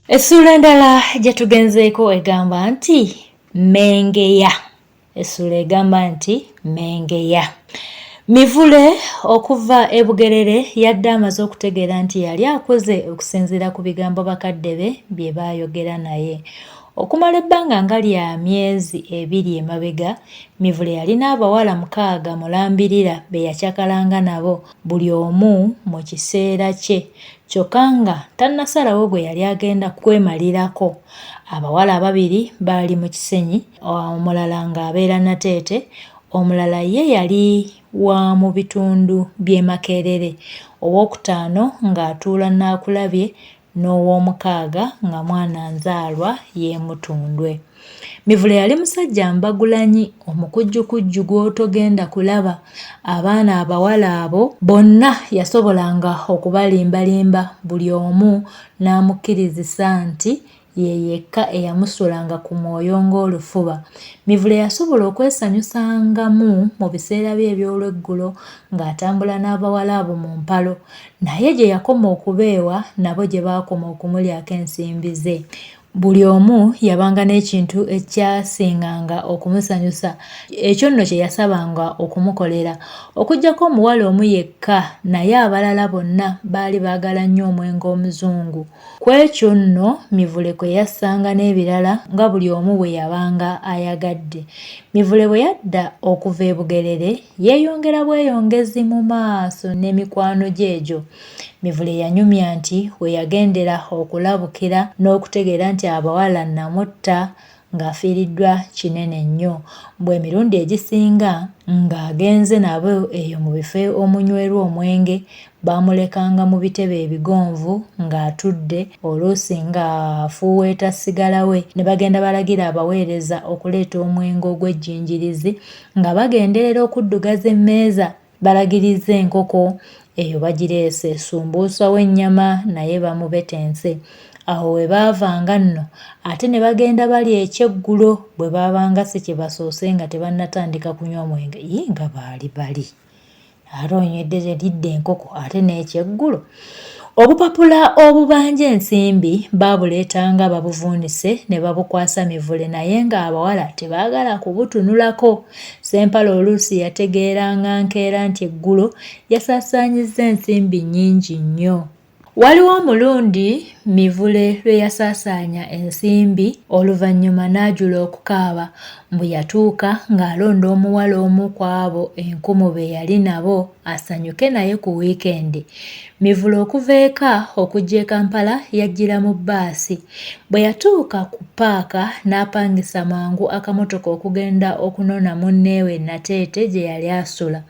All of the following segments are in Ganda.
Essula endala gye tugenzeeko egamba nti mengeya. Essula egamba nti mengeya. Mivule okuva e Bugerere yadde amaze okutegeera nti yali akoze okusinziira ku bigambo bakadde be bye baayogera naye. Okumala ebbanga nga lya myezi 2 emabega, Mivule yalina abawala 6 mulambirira be yakyakalanga nabo, buli omu mu kiseera kye. Kyokka nga tannasalawo gwe yali agenda kwemalirako. Abawala 2 baali mu Kisenyi, omulala ng'abeera Nateete, omulala ye yali wa mu bitundu by'e Makerere, owookutaano ng'atuula Naakulabye, n'ow'omukaaga nga mwana nzaalwa y'e Mutundwe. Mivule yali musajja mbagulanyi, omukujjukujju gw'otogenda kulaba. Abaana abawala abo bonna yasobolanga okubalimbalimba, buli omu n'amukkirizisa nti ye yekka eyamusulanga ku mwoyo ng'olufuba. Mivule yasobola okwesanyusangamu mu biseera bye eby'olweggulo ng'atambula n'abawala abo mu mpalo, naye gye yakoma okubeewa nabo gye baakoma okumulyako ensimbi ze. Buli omu yabanga n'ekintu ekyasinganga okumusanyusa, ekyo nno kye yasabanga okumukolera, okuggyako omuwala omu yekka, naye abalala bonna baali baagala nnyo omwenge omuzungu. Ku ekyo nno Mivule kwe yassanga n'ebirala nga buli omu bwe yabanga ayagadde. Mivule bwe yadda okuva e Bugerere yeeyongera bweyongezi mu maaso n'emikwano gye egyo. Mivule yanyumya nti we yagendera okulabukira n'okutegeera nti abawala namutta ng'afiiriddwa kinene nnyo. Emirundi egisinga ng'agenze nabo eyo mu bifo omunywerwa omwenge, baamulekanga mu bitebe ebigonvu ng'atudde, oluusi ng'afuuweeta sigala we, ne bagenda balagira abaweereza okuleeta omwenge ogw'ejjinjirizi nga bagenderera okuddugaza emmeeza balagiriza enkoko eyo bagireese, sumbuusa w'ennyama naye bamubetense. Awo we baavanga nno ate ne bagenda bali ekyeggulo, bwe baabanga si kye basoose nga tebannatandika kunywa mwenge. Nga bali ate onywedde lidde enkoko ate n'ekyeggulo. Obupapula obubanja ensimbi baabuleetanga babuvuunise ne babukwasa Mivule, naye ng'abawala tebaagala kubutunulako. Ssempala oluusi yategeeranga nkeera nti eggulo yasaasaanyizza ensimbi nnyingi nnyo. Waliwo omulundi Mivule lwe yasaasaanya ensimbi, oluvannyuma n'ajula okukaaba. Mbu yatuuka ng'alonda omuwala omu ku abo enkumu be yali nabo asanyuke naye ku wiikendi. Mivule okuva eka okujja e Kampala yajjira mu bbaasi. Bwe yatuuka ku paaka n'apangisa mangu akamotoka okugenda okunona munneewe Nateete gye yali asula.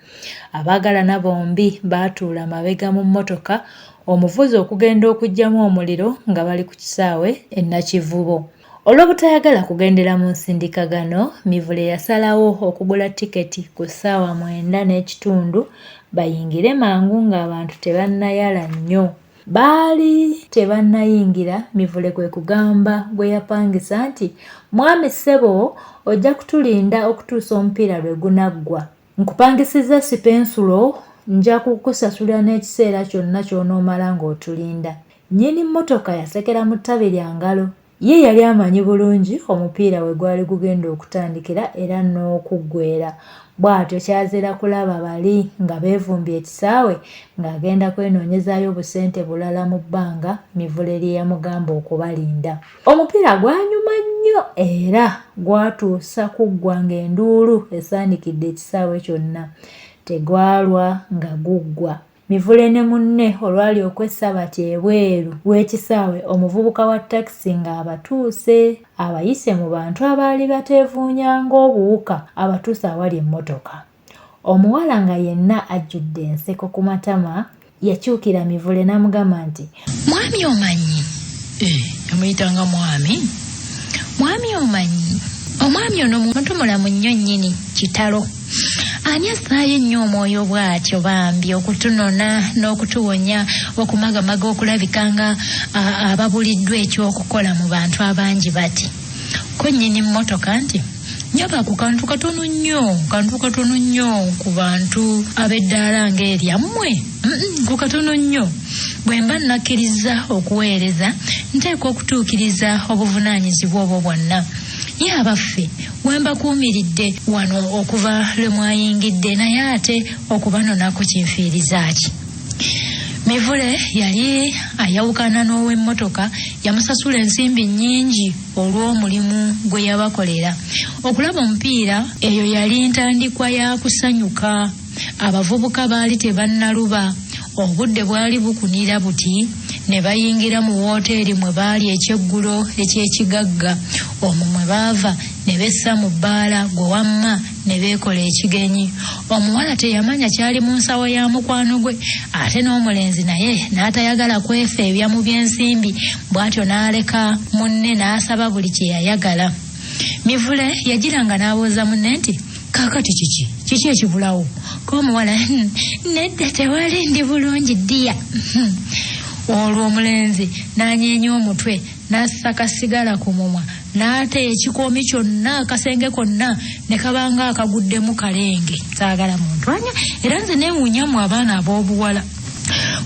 Abaagalana bombi baatuula mabega mu mmotoka, omuvuzi okugenda okuggyamu omuliro nga bali ku kisaawe e Nakivubo. Olw'obutayagala kugendera mu nsindikagano, Mivule yasalawo okugula tiketi ku ssaawa 9:30 bayingire mangu ng'abantu tebannayala nnyo. Baali tebannayingira, Mivule kwe kugamba gwe yapangisa nti, "Mwami ssebo, ojja kutulinda okutuusa omupiira lwe gunaggwa. Nkupangisizza sipensulo, nja kukusasula n'ekiseera kyonna ky'onoomala ng'otulinda." Nnyini mmotoka yasekera mu ttabi lya ngalo. Ye yali amanyi bulungi omupiira we gwali gugenda okutandikira era n'okuggweera. Bw'atyo kyazira kulaba bali nga beevumbye ekisaawe ng'agenda kwenoonyezaayo obusente bulala mu bbanga Mivule lye yamugamba okubalinda. Omupiira gwanyuma nnyo era gwatuusa kuggwa ng'enduulu esaanikidde ekisaawe kyonna. Tegwalwa nga guggwa. Mivule ne munne olwali okwessa bati ebweru w'ekisaawe, omuvubuka wa takisi ng'abatuuse, abayise mu bantu abaali bateevuunya ng'obuwuka abatuuse awali emmotoka. Omuwala nga yenna ajjudde enseko ku matama yakyukira Mivule n'amugamba nti, "Mwami omanyi?" Yamuyitanga mwami. "Mwami omanyi? Omwami ono muntu mulamu nnyo nnyini, kitalo. Ani assaayo ennyo omwoyo bw'atyo bambi okutunona n'okutuwonya okumagamaga okulabika nga ababuliddwa ekyokukola mu bantu abangi bati." Ko nnyini mmotoka nti, nyaba ku kantu katono nnyo ku bantu ab'eddaala ng'eryammwe ku katono nnyo bwe mba nakkiriza okuweereza nteekwa okutuukiriza obuvunaanyizibwa obwo bwonna ye abaffe bwe mbakuumiridde wano okuva lwe mwayingidde naye ate okubanonako kinfiiriza ki Mivule yali ayawukana n'ow'emmotoka yamusasula ensimbi nnyingi olw'omulimu gwe yabakolera. Okulaba omupiira eyo yali ntandikwa ya kusanyuka. Abavubuka baali tebannaluba. Obudde bwali bukunira buti ne bayingira mu wooteeri mwe baali ekyeggulo eky'ekigagga. Omwo mwe baava ne bessa mu bbaala gwe wamma ne beekola ekigenyi. Omuwala teyamanya kyali mu nsawo ya mukwano gwe ate n'omulenzi naye n'atayagala kwefa ebyamu by'ensimbi bw'atyo n'aleka munne n'asaba buli kye yayagala. Mivule yagiranga n'abuuza munne nti kaakati kiki ekibulawo? K'omuwala nedda tewali ndi bulungi ddiya. Olwo omulenzi n'anyeenya omutwe n'assa sigala ku mumwa n'ate ekikoomi kyonna akasenge konna ne kabanga akaguddemu kalenge. Saagala muntu anya era nze neewuunyamu abaana ab'obuwala.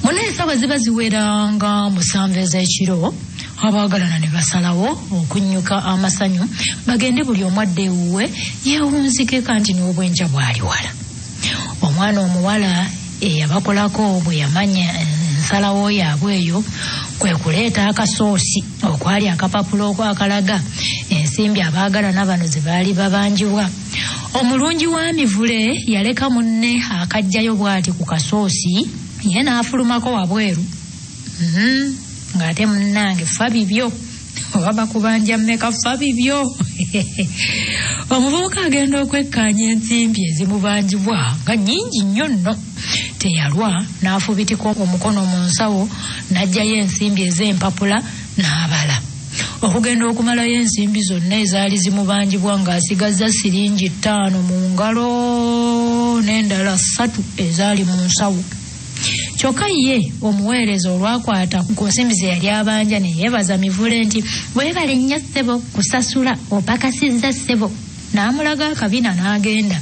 Muneesa bwe ziba ziweranga 7 ez'ekiro abaagalana ne basalawo okunnyuka amasanyu bagende buli omu adde ewuwe yeewunzikeko nti n'obwenja bwali wala. Omwana omuwala eyabakolako bwe yamanya ensalawo yaabwe eyo kwe kuleeta akasoosi okwali akapapulo akalaga ensimbi abaagalana bano ze baali babanjibwa. Omulungi wa Mivule yaleka munne akajjayo bw'ati ku kasoosi ye n'afulumako wabweru. Ng'ate munnange fa bibyo oba bakubanja mmeka fa bibyo. Omuvubuka agenda okwekkaanya ensimbi ezimubanjibwa nga nnyingi nnyo nno. Teyalwa n'afubitika omukono mu nsawo n'aggyayo ensimbi ez'empapula n'abala. Okugenda okumalayo ensimbi zonna ezaali zimubanjibwa ng'asigazza siringi 5 mu ngalo n'endala 3 ezaali mu nsawo. Kyokka ye omuweereza olwakwata ku nsimbi ze yali abanja ne yeebaza Mivule nti weebale nnyo ssebo kusasula opakasizza ssebo. N'amulaga akabina n'agenda.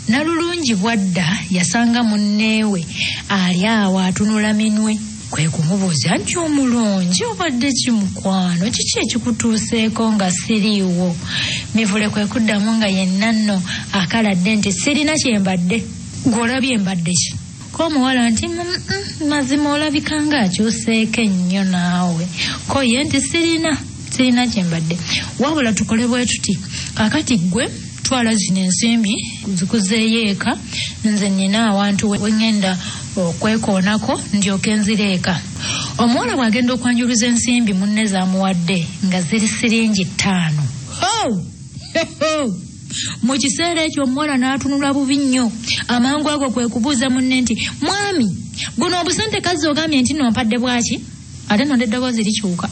Nalulungi bwadda yasanga munneewe ali awo atunula minwe. Kwe kumubuuza nti omulungi obadde kimukwano kiki ekikutuuseeko nga siriiwo? Mivule kwe kuddamu nga yenna nno akaladde nti sirina kyembadde. Gw'olabye mbadde ki? K'omuwala nti mazima olabika ng'akyuseeko ennyo naawe. Ko ye nti sirina kyembadde. Wabula tukole bwe tuti kakati ggwe twala zino ensimbi zikuzeeyo eka nze nnina awantu we ngenda okwekoonako ndyoke nzire eka. Omuwala bw'agenda okwanjuluza ensimbi munne z'amuwadde nga ziri siringi 5. Mu kiseera ekyo omuwala n'atunula bubi nnyo. Amangu ago kwe kubuuza munne nti mwami buno obusente kazzi ogambye nti nompadde bwaki? Ate nonde eddoboozi likyuka.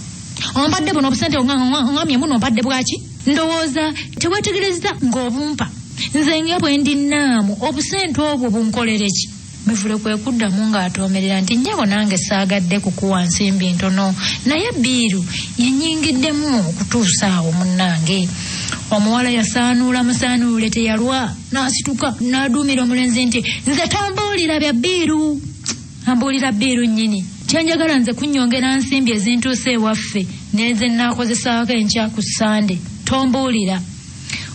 Ompadde buno obusente ogambye buno ompadde bwaki? Ndowooza teweetegereza ng'obumpa nze nga bwe ndi naamu obusente obwo bunkolere ki? Mivule kwe kuddamu ng'atoomerera nti nnyabo nange saagadde kukuwa nsimbi ntono naye bbiiru yennyingiddemu okutuusa awo munnange. Omuwala yasaanuula musaanuule teyalwa n'asituka n'aduumira omulenzi nti nze tombuulira bya bbiiru. Ambuulira bbiiru nnyini kyenjagala nze kunnyongera nsimbi ezintuuse ewaffe n'eze nnaakozesaako enkya ku Sande. Tombuulira.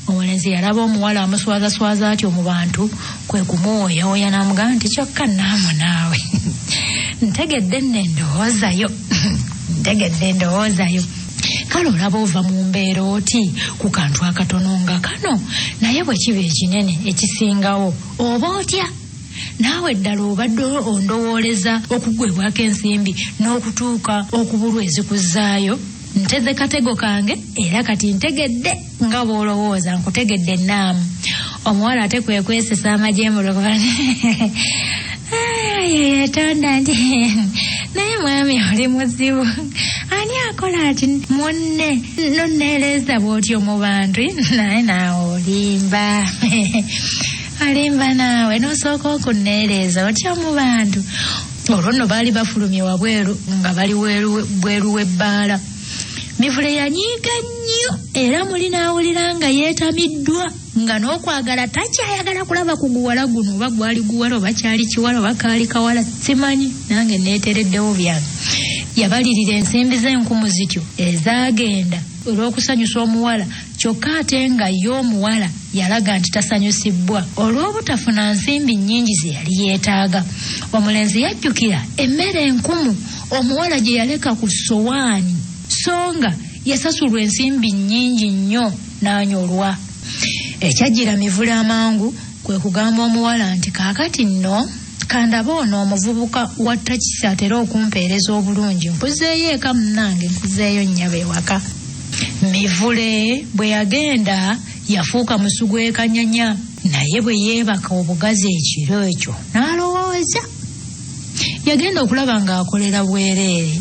Omulenzi yalaba omuwala amuswazaswaza atyo mu bantu kwe kumuwoyawoya n'amugamba nti kyokka naamu naawe ntegedde ndowoozayo. Kale olaba ova mu mbeera oti ku kantu akatono nga kano naye bwe kiba ekinene ekisingawo oba otya? Naawe ddala obadde ondowooleza okuggwebwako ensimbi n'okutuuka okubulwa ezikuzzaayo. Nteze katego kange era kati ntegedde nga bw'olowooza nkutegedde naamu. Omuwala ate kwe kwesesa amajemulukuba yetonda nti naye mwami oli muzibu. Ani akola ati munne nonneereza bw'otyo mu bantu naye naawe olimba. Alimba naawe n'osooka okunneereza otyo mu bantu. Olwo nno baali bafulumye wabweru nga bali bweru w'ebbaala. Mivule yanyiiga nnyo era muli n'awulira nga yeetamiddwa nga n'okwagala takyayagala kulaba kuguwala guno oba gwali guwala oba kyali kiwala oba kaali kawala simanyi nange neetereddewo byange. Yabalirira ensimbi z'enkumu zityo ezaagenda olw'okusanyusa omuwala kyokka ate nga y'omuwala yalaga nti tasanyusibbwa olw'obutafuna nsimbi nnyingi ze yali yeetaaga. Omulenzi yajjukira emmere enkumu omuwala gye yaleka ku sowaani so nga yasasulwa ensimbi nnyingi nnyo n'anyolwa. Ekyajjira Mivule amangu kwe kugamba omuwala nti kaakati nno kandaba ono omuvubuka wa takisi atera okumpeereza obulungi mpuzeeyo eka munnange mpuzeeyo nnyabo ewaka. Mivule bwe yagenda yafuuka musugu ekanyanya naye bwe yeebaka obugazi ekiro ekyo n'alowooza. Yagenda okulaba ng'akolera bwereere.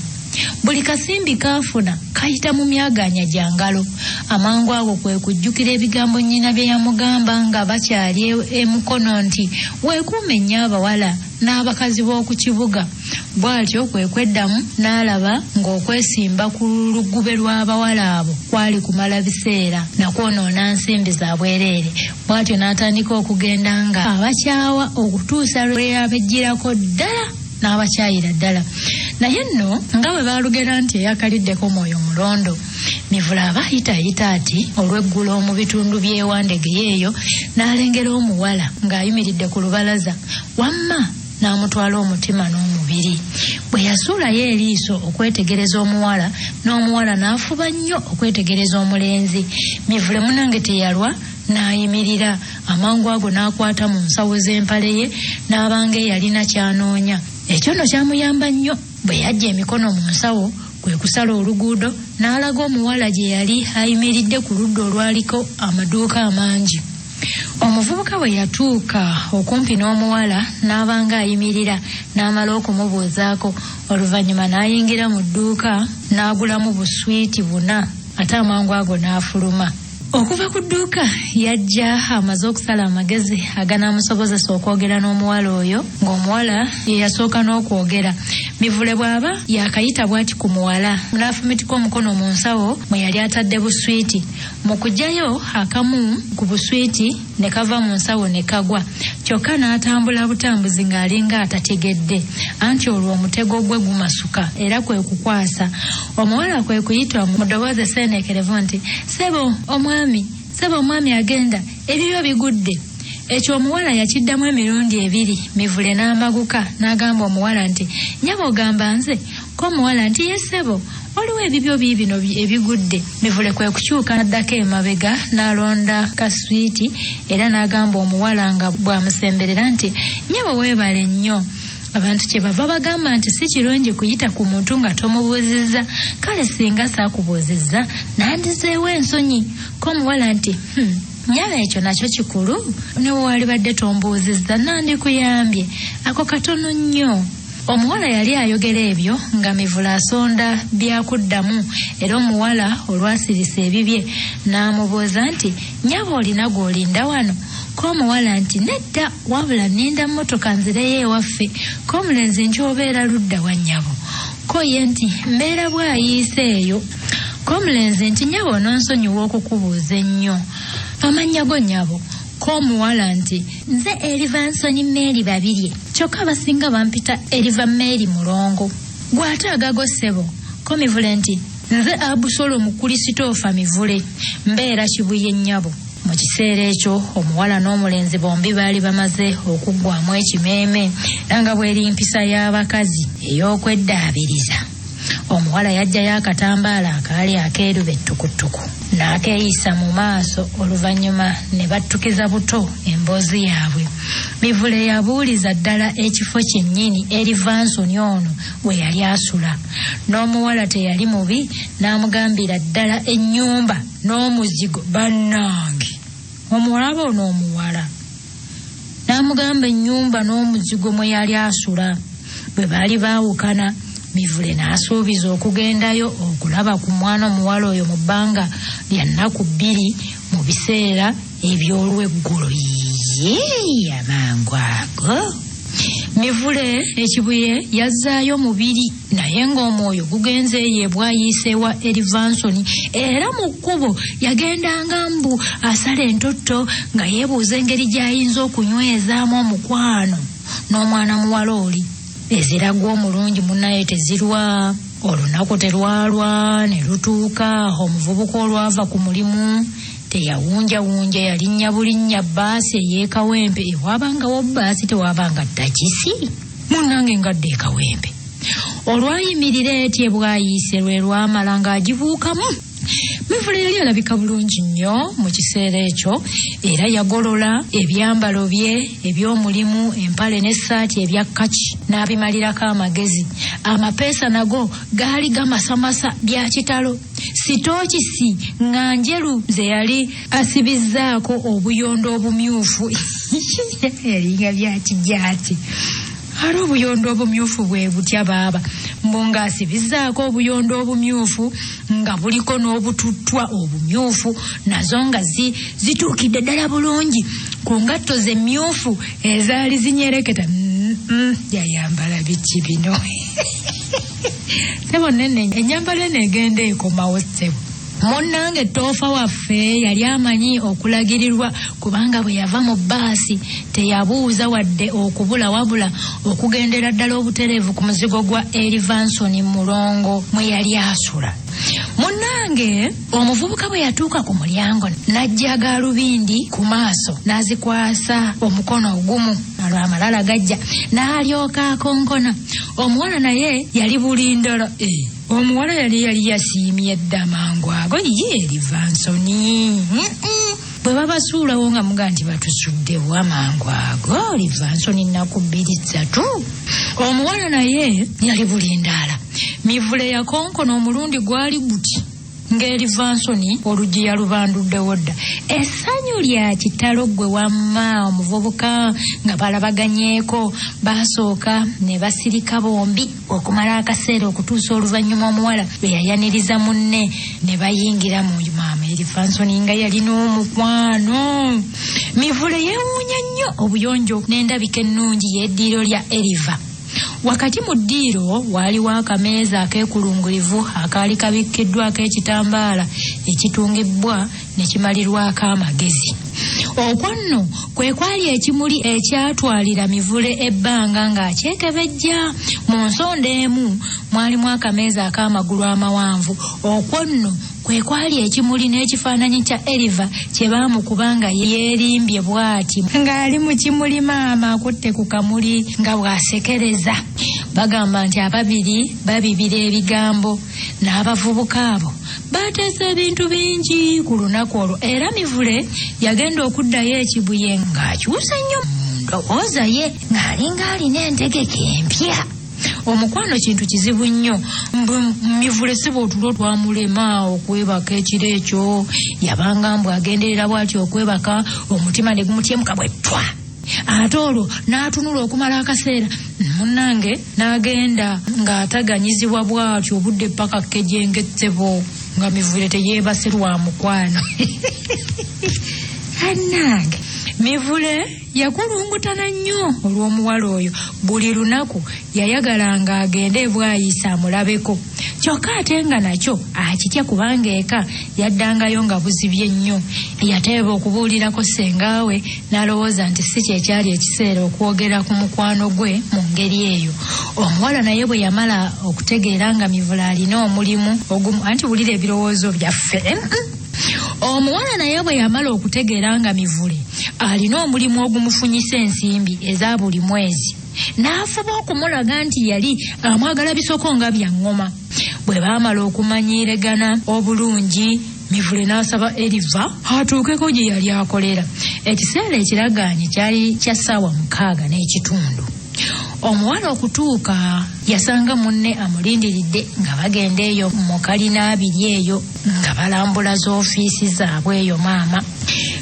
Buli kasimbi kaafuna kayita mu myaganya gya ngalo. Amangu ago kwe kujjukira ebigambo nnyina bye yamugamba nga bakyali emukono nti weekuume nnyo abawala n'abakazi b'oku kibuga. Bw'atyo kwe kweddamu n'alaba ng'okwesimba ku lugube lw'abawala abo kwali kumala biseera nakwonoona nsimbi za bwereere. Bw'atyo n'atandika okugenda nga abakyawa okutuusa lwe yabejjirako ddala n'abakyayira ddala. Naye nno nga bwe baalugera nti eyakaliddeko mwoyo mulondo, Mivule aba ayitaayita ati olw'eggulo mu bitundu by'Ewandege eyo n'alengera omuwala ng'ayimiridde ku lubalaza wamma n'amutwala omutima n'omubiri. Bwe yasuulayo eriiso okwetegereza omuwala n'omuwala n'afuba nnyo okwetegereza omulenzi. Mivule munange teyalwa n'ayimirira. Amangu ago n'akwata mu nsawo z'empale ye n'abanga eyalina ky'anoonya. Ekyo nno kyamuyamba nnyo. Bwe yajja emikono mu nsawo kwe kusala oluguudo n'alaga omuwala gye yali ayimiridde ku ludda olwaliko amaduuka amangi. Omuvubuka bwe yatuuka okumpi n'omuwala n'abanga ayimirira n'amala okumubuuzaako. Oluvannyuma n'ayingira mu dduuka n'agulamu buswiiti buna ate amangu ago n'afuluma. Okuva ku dduuka yajja amaze okusala amagezi aganaamusobozesa okwogera n'omuwala oyo ng'omuwala ye yasooka n'okwogera. Mivule bw'aba yakayita bw'ati ku muwala n'afumitika omukono mu nsawo mwe yali atadde buswiiti. Mu kujjayo akamu ku buswiiti ne kava mu nsawo ne kagwa. Kyokka n'atambula butambuzi ng'alinga atategedde anti olwo omutego gwe gumasuka era kwe kukwasa. Omuwala kwe kuyitwa mu ddoboozi esseeneekerevu nti sebo omwami agenda ebibyo bigudde. Ekyo omuwala yakiddamu emirundi ebiri. Mivule n'amaguka n'agamba omuwala nti nyaba ogamba nze? Ko omuwala nti ye ssebo waliwo ebibyo biibino ebigudde. Mivule kwe kukyuka n'addako emabega n'alonda kaswiiti era n'agamba omuwala nga bw'amusemberera nti nyaba weebale nnyo. Abantu kye bava bagamba nti si kirungi kuyita ku muntu nga tomubuuzizza. Kale singa saakubuuzizza nandizeewo ensonyi. Ko omuwala nti nyala ekyo nakyo kikulu ne bwe badde tombuuzizza nandikuyambye ako katono nnyo. Omuwala yali ayogera ebyo nga Mivule asonda byakuddamu era omuwala olwasirisa ebibye n'amubuuza nti nyaba olina gw'olinda wano? Ko omuwala nti nedda wabula nninda mmotoka nzireyo ewaffe. Ko omulenzi nti obeera ludda wa nnyabo? Ko ye nti mbeera bwayiise eyo. Ko omulenzi nti nyabo ononsonyiwa okukubuuza ennyo amannya go nnyabo? Ko omuwala nti nze Eriva Nsonyi Mary Babirye kyokka abasinga bampita Eriva Mary Mulongo. Gwe ate agago ssebo? Ko Mivule nti nze Abusolo Mukulisitoofa Mivule mbeera Kibuye nnyabo. Mu kiseera ekyo omuwala n'omulenzi bombi baali bamaze okuggwamu ekimeeme nga bw'eri mpisa y'abakazi ey'okweddaabiriza. Omuwala yajjayo akatambaala akaali akeeru bettukutuku n'akeeyisa mu maaso. Oluvannyuma ne battukiza buto emboozi yaabwe. Mivule yabuuliza ddala ekifo kyennyini Eriva Nsonyi ono we yali asula. N'omuwala teyali mubi n'amugambira ddala ennyumba n'omuzigo. Bannange omulaba ono omuwala n'amugamba ennyumba n'omuzigo mwe yali asula. Bwe baali baawukana Mivule n'asuubiza okugendayo okulaba ku mwana omuwala oyo mu bbanga lya nnaku 2 mu biseera eby'olweggulo. Amangu ago Mivule ekibuye yazzaayo mubiri naye ng'omwoyo gugenze ye bwayise wa Erivansoni era mu kkubo yagendanga mbu asala entotto nga yeebuuza engeri gy'ayinza okunywezaamu omukwano n'omwana muwala oli. Eziragwa omulungi munnaye tezirwa. Olunaku terwalwa ne lutuuka omuvubuka olwava ku mulimu teyawunjawunja yalinnya bulinnya bbaasi ey'ekawempe ewabangawo bbaasi tewabanga takisi munnange ngadde ekawempe olwayimirira eti ebwayise lwe lwamala ng'agibuukamu. Mivule yali alabika bulungi nnyo mu kiseera ekyo era yagolola ebyambalo bye eby'omulimu empale n'essaati ebya kaki n'abimalirako amagezi. Amapeesa nago gaali gamasamasa bya kitalo. Sitookisi nga njeru ze yali asibizzaako obuyondo obumyufu yalinga byakijaati. Ali obuyondo obumyufu bwe butya baaba mbu ng'asibizzaako obuyondo obumyufu nga buliko n'obututtwa obumyufu nazo nga zituukidde ddala bulungi ku ngatto ze mmyufu ezaali zinyereketa. Yayambala biki bino? Sebo nene ennyambala eno egenda ekomawo ssebo. Munnange Toofa waffe yali amanyi okulagirirwa kubanga bwe yava mu bbaasi teyabuuza wadde okubula wabula okugendera ddala obutereevu ku muzigo gwa Erivansoni Mulongo mwe yali asula. Munnange omuvubuka bwe yatuuka ku mulyango n'ajja galubindi ku maaso n'azikwasa omukono ogumu alw'amalala gajja n'alyoka akonkona. Omuwala naye yali bulindala. Omuwala yali yasiimye dda mangu ago ye Erivansoni. Bwe babasuulawo nga muga nti batusuddewo amangu ago Erivansoni nnaku 2-3. Omuwala naye yali bulindaala. Mivule yakonkona omulundi gwali guti ng'Erivansoni oluggi yalubanduddewo dda. Essanyu lya kitalo gwe wamma omuvubuka nga balabaganyeeko basooka ne basirika bombi okumala akaseera okutuusa oluvannyuma omuwala bwe yayaniriza munne ne bayingira mu maama Erivansoni nga yalina omukwano. Mivule yeewuunya nnyo obuyonjo n'endabika ennungi y'eddiiro lya Eriva. Wakati mu ddiiro waaliwo akameeza akeekulungulivu akaali kabikkiddwako ekitambaala ekitungibwa ne kimalirwako amagezi. Okwo nno kwe kwali ekimuli ekyatwalira Mivule ebbanga ng'akyekebejja. Mu nsonda emu mwalimu akameeza ak'amagulu amawanvu. Okwo nno kwe kwali ekimuli n'ekifaananyi kya Eriva kye baamukuba nga yeerimbye bw'ati ng'ali mu kimuli maama akutte ku kamuli nga bw'asekereza. Bagamba nti ababiri babibira ebigambo n'abavubuka abo bateesa ebintu bingi ku lunaku olwo era Mivule yagenda okuddayo ekibuye ng'akyusa nnyo mu ndowooza ye ng'alinga alina entegeke empya. Omukwano kintu kizibu nnyo. Mivule si bw'otulo twamulema okwebaka ekiro ekyo yabanga mbw agenderera bw'atyo okwebaka omutima ne gumutyemuka bwe ttwa. Ate olwo n'atunula okumala akaseera munnange n'agenda ng'ataganyizibwa bw'atyo obudde paka kejengetsebo nga Mivule teyeebase lwa mukwano. Annange Mivule yakulungutana nnyo olw'omuwala oyo. Buli lunaku yayagalanga agende bw'ayisa amulabeko. Kyokka ate nga nakyo akitya kubanga eka yaddangayo nga buzibye nnyo. Yateeba okubuulirako sengaawe n'alowooza nti si kyekyali ekiseera okwogera ku mukwano gwe mu ngeri eyo. Omuwala naye bwe yamala okutegeera nga Mivule alina omulimu ogumu anti wulira ebirowoozo byaffe. Omuwala naye bwe yamala okutegeera nga Mivule alina omulimu ogumufunyisa ensimbi eza buli mwezi n'afuba okumulaga nti yali amwagala bisoko nga bya ngoma. Bwe baamala okumanyiregana obulungi Mivule n'asaba Eriva atuukeko gye yali akolera. Ekiseera ekiragaanye kyali kya ssaawa 6:30. Omuwala okutuuka yasanga munne amulindiridde nga bagenda eyo mu kalina abiri eyo nga balambula z'ofiisi zaabwe eyo maama.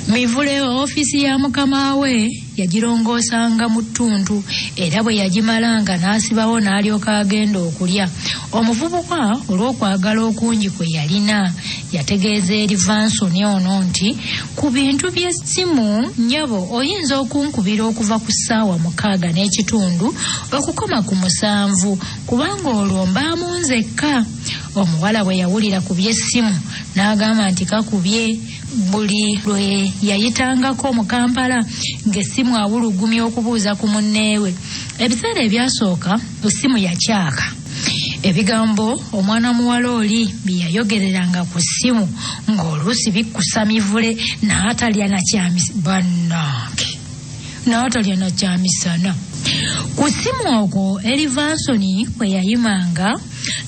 Mivule ofisi ya mukama we yagirongoosanga mu ttuntu era bwe yagimalanga n'asibawo n'alyoka agenda okulya. Omuvubuka olw'okwagala okungi kwe yalina yategeeza eri Vansoni ono nti ku bintu by'essimu nnyabo oyinza okunkubira okuva ku ssaawa 6:30 okukoma ku 7 kubanga olwo mbaamu nzekka. Omuwala bwe yawulira ku by'essimu n'agamba nti kakubye. Buli lwe yayitangako mu Kampala ng'essimu awulugumya okubuuza ku munneewe. Ebiseera ebyasooka essimu yakyaka. Ebigambo omwana muwala oli bye yayogereranga ku ssimu ng'oluusi bikkusa Mivule n'atalya na kyamisana. Ku ssimu okwo eri Vansoni kwe yayimanga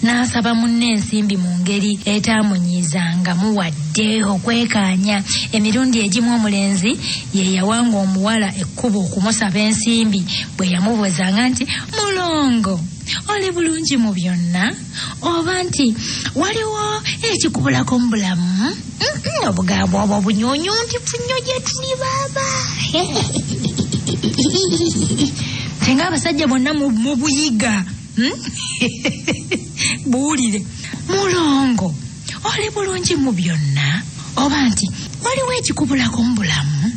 n'asaba munne ensimbi mu ngeri etaamunyizangamu wadde okwekaanya. Emirundi egimu omulenzi ye yawanga omuwala ekkubo okumusaba ensimbi bwe yamubuuzanga nti mulongo oli bulungi mu byonna oba nti waliwo ekikubulako mu bulamu. Obugambo obwo bunyonyo nti funyo gye tuli baaba. Singa abasajja bonna mu buyiga buwulire mulongo oli bulungi mu byonna oba nti waliwo ekikubulako mu bulamu.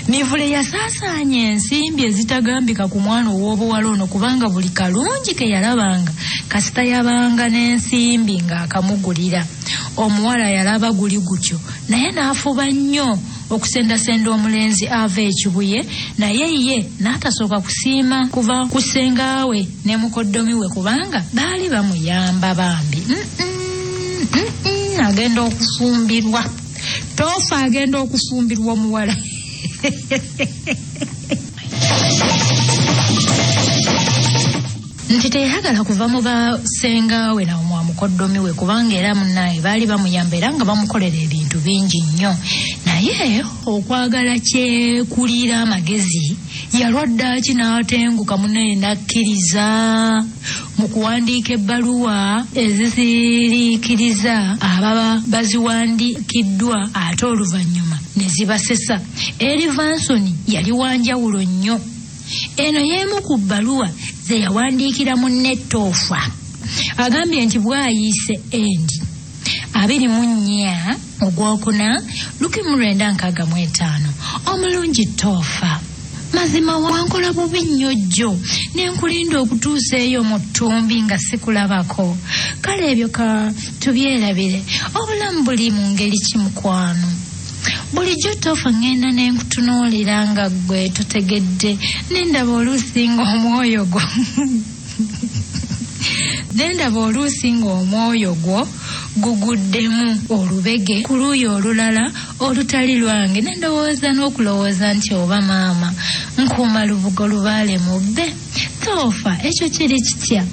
Mivule yasaasaanya ensimbi ezitagambika ku mwana ow'obuwala ono kubanga buli kalungi ke yalabanga kasita yabanga n'ensimbi ng'akamugulira. Omuwala yalaba guli gutyo naye n'afuba nnyo okusendasenda omulenzi ava ekibuye naye ye n'atasooka kusiima kuva ku ssengaawe ne mukoddomi we kubanga baali bamuyamba bambi. Agenda okufumbirwa. Toofa agenda okufumbirwa omuwala. Nti teyagala kuva mu basengaawe na mu mukoddomi we kubanga era munnaye baali bamuyamba era nga bamukolera ebintu bingi nnyo. Naye okwagala kyekulira amagezi yalwaddaaki n'atenguka munnaye n'akkiriza mu kuwandiika ebbaluwa ezisiriikiriza ababa baziwandiikiddwa ate oluvannyuma ne zibasesa. Eri Vansoni yali wanjawulo nnyo. Eno y'emu ku bbaluwa ze yawandiikira munne Toofa. Agambye nti bw'ayiise endi 24 Ogwokuna 1965 omulungi Toofa. Mazima wankola bubi nnyo jjo nenkulinda okutuusa eyo mu ttumbi nga sikulabako. Kale ebyo ka tubyerabire obulamu buli mu ngeri kimukwano. Bulijjo Toofa ngenda nenkutunuulira nga gwe totegedde nendaba oluusi ng'omwoyo gwo guguddemu olubege ku luuyi olulala olutali lwange nendowooza n'okulowooza nti oba maama nkuuma lubugo lubaale mubbe. Toofa ekyo kiri kitya?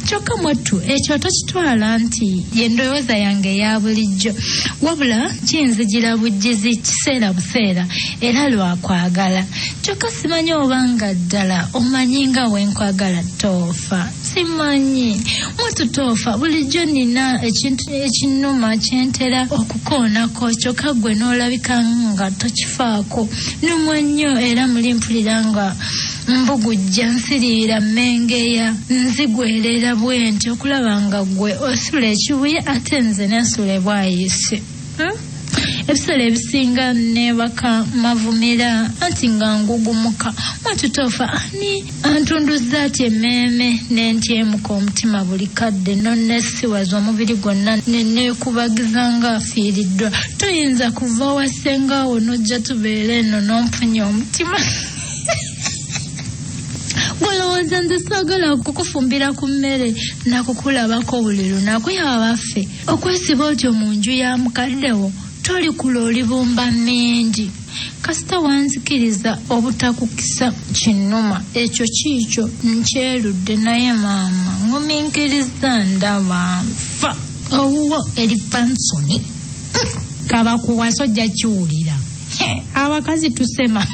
Kyokka mwattu ekyo tokitwala nti ye ndowooza yange eya bulijjo wabula kinzijira bujjizi kiseera buseera era lwakwagala. Kyokka simanyi obanga ddala omanyi nga wenkwagala Toofa. Simanyi mwattu Toofa bulijjo nina ekintu ekinnuma kyentera okukoonako kyokka gwe n'olabika nga tokifaako. Nnumwa nnyo era muli mpulira nga mbugujja nsiriira mmengeya nzigwerera bwenti okulaba nga gwe osula ekibuye ate nze nensula bwayise. Ebiseera ebisinga nebaka mavumira anti nga ngugumuka. Mwattu Toofa ani antunduza ati emmeeme n'entyemuka omutima buli kadde nonnesiwaza omubiri gwonna neneekubagiza nga afiiriddwa. Toyinza kuva wasengaawo n'ojja tubeere eno n'ompunya omutima. Golowooza nze saagala kukufumbira ku mmere nakukulabako buli lunaku yawa baffe okwesiba otyo mu nju ya mukaddewo toli kula olibumba mingi. Kasita wanzikiriza obutakukisa kinnuma ekyo kiikyo nkyerudde naye maama nguminkiriza ndaba nfa. Owuwo eri Vansoni kabakuwasa ojja kiwulira. Abakazi tusema.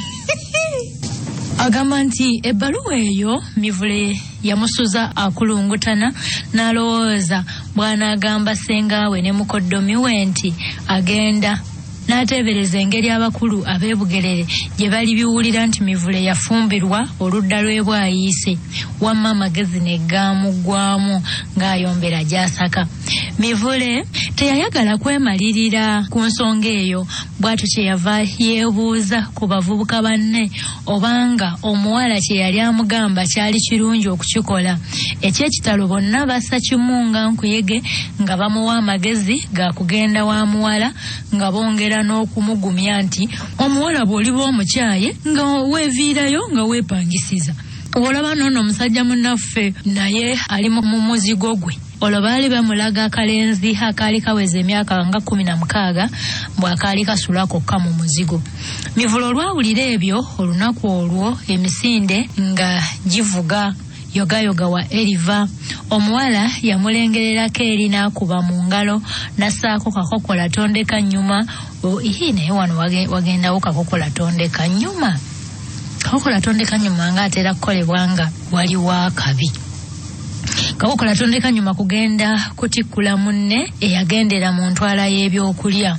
Agamba nti ebbaluwa eyo Mivule yamusuza akulungutana n'alowooza bw'anaagamba ssengaawe ne mukoddomi we nti agenda n'ateebereza engeri abakulu ab'ebugerere gye bali biwulira nti Mivule yafumbirwa oludda lw'ebwayiise, wamma amagezi ne gaamuggwamu ng'ayombera gy'asaka. Mivule teyayagala kwemalirira ku nsonga eyo, bw'atyo kyeyava yeebuuza ku bavubuka banne obanga omuwala kye yali amugamba kyali kirungi okukikola. Eky'ekitalo bonna bassa kimu nga nkuyege nga bamuwa amagezi ga kugenda wa muwala, nga bongera n'okumugumya nti omuwala bw'oliba omukyaye nga weeviirayo nga weepangisiza. Olaba n'ono omusajja munnaffe naye ali mu muzigo gwe. Olwo baali bamulaga akalenzi akaali kaweza emyaka nga 16 bw'akaali kasula kokka mu muzigo. Mivule olwawulira ebyo olunaku olwo emisinde nga givuga yogayoga wa Eriva, omuwala yamulengererako eri n'akuba mu ngalo n'assaako kakokola tondeka nnyuma. Naye wano wagendawo kakokola tondeka nnyuma. Kakokola tondeka nnyuma ng'atera kukolebwa nga waliwo akabi. Kakokola tondeka nnyuma kugenda kutikkula munne eyagendera mu ntwala y'ebyokulya.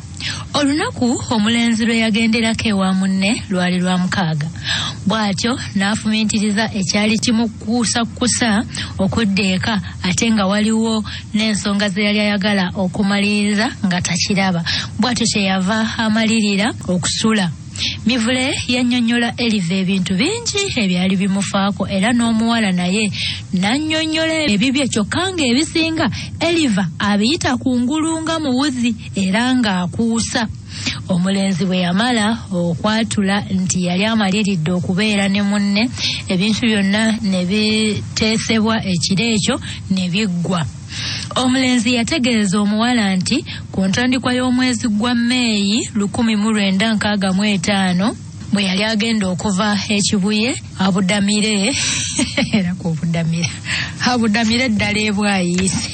Olunaku omulenzi lwe yagenderako ewa munne lwali lwa 6. Bw'atyo n'afumintiriza ekyali kimukuusakusa okudda eka, ate nga waliwo n'ensonga ze yali ayagala okumaliriza nga takiraba. Bw'atyo kyeyava amalirira okusula. Mivule yannyonnyola Eriva ebintu bingi ebyali bimufaako, era n'omuwala naye n'annyonnyola ebibye, kyokka ng'ebisinga Eriva abiyita kungulu nga muwuzi era ng'akuusa. Omulenzi bwe yamala okwatula nti yali amaliridde okubeera ne munne, ebintu byonna ne biteesebwa ekiro ekyo ne biggwa. Omulenzi yategeeza omuwala nti ku ntandikwa y'omwezi gwa Meeyi 1965 bwe yali agenda okuva ekibuye abudamire era ku budamire ddala ebwayiise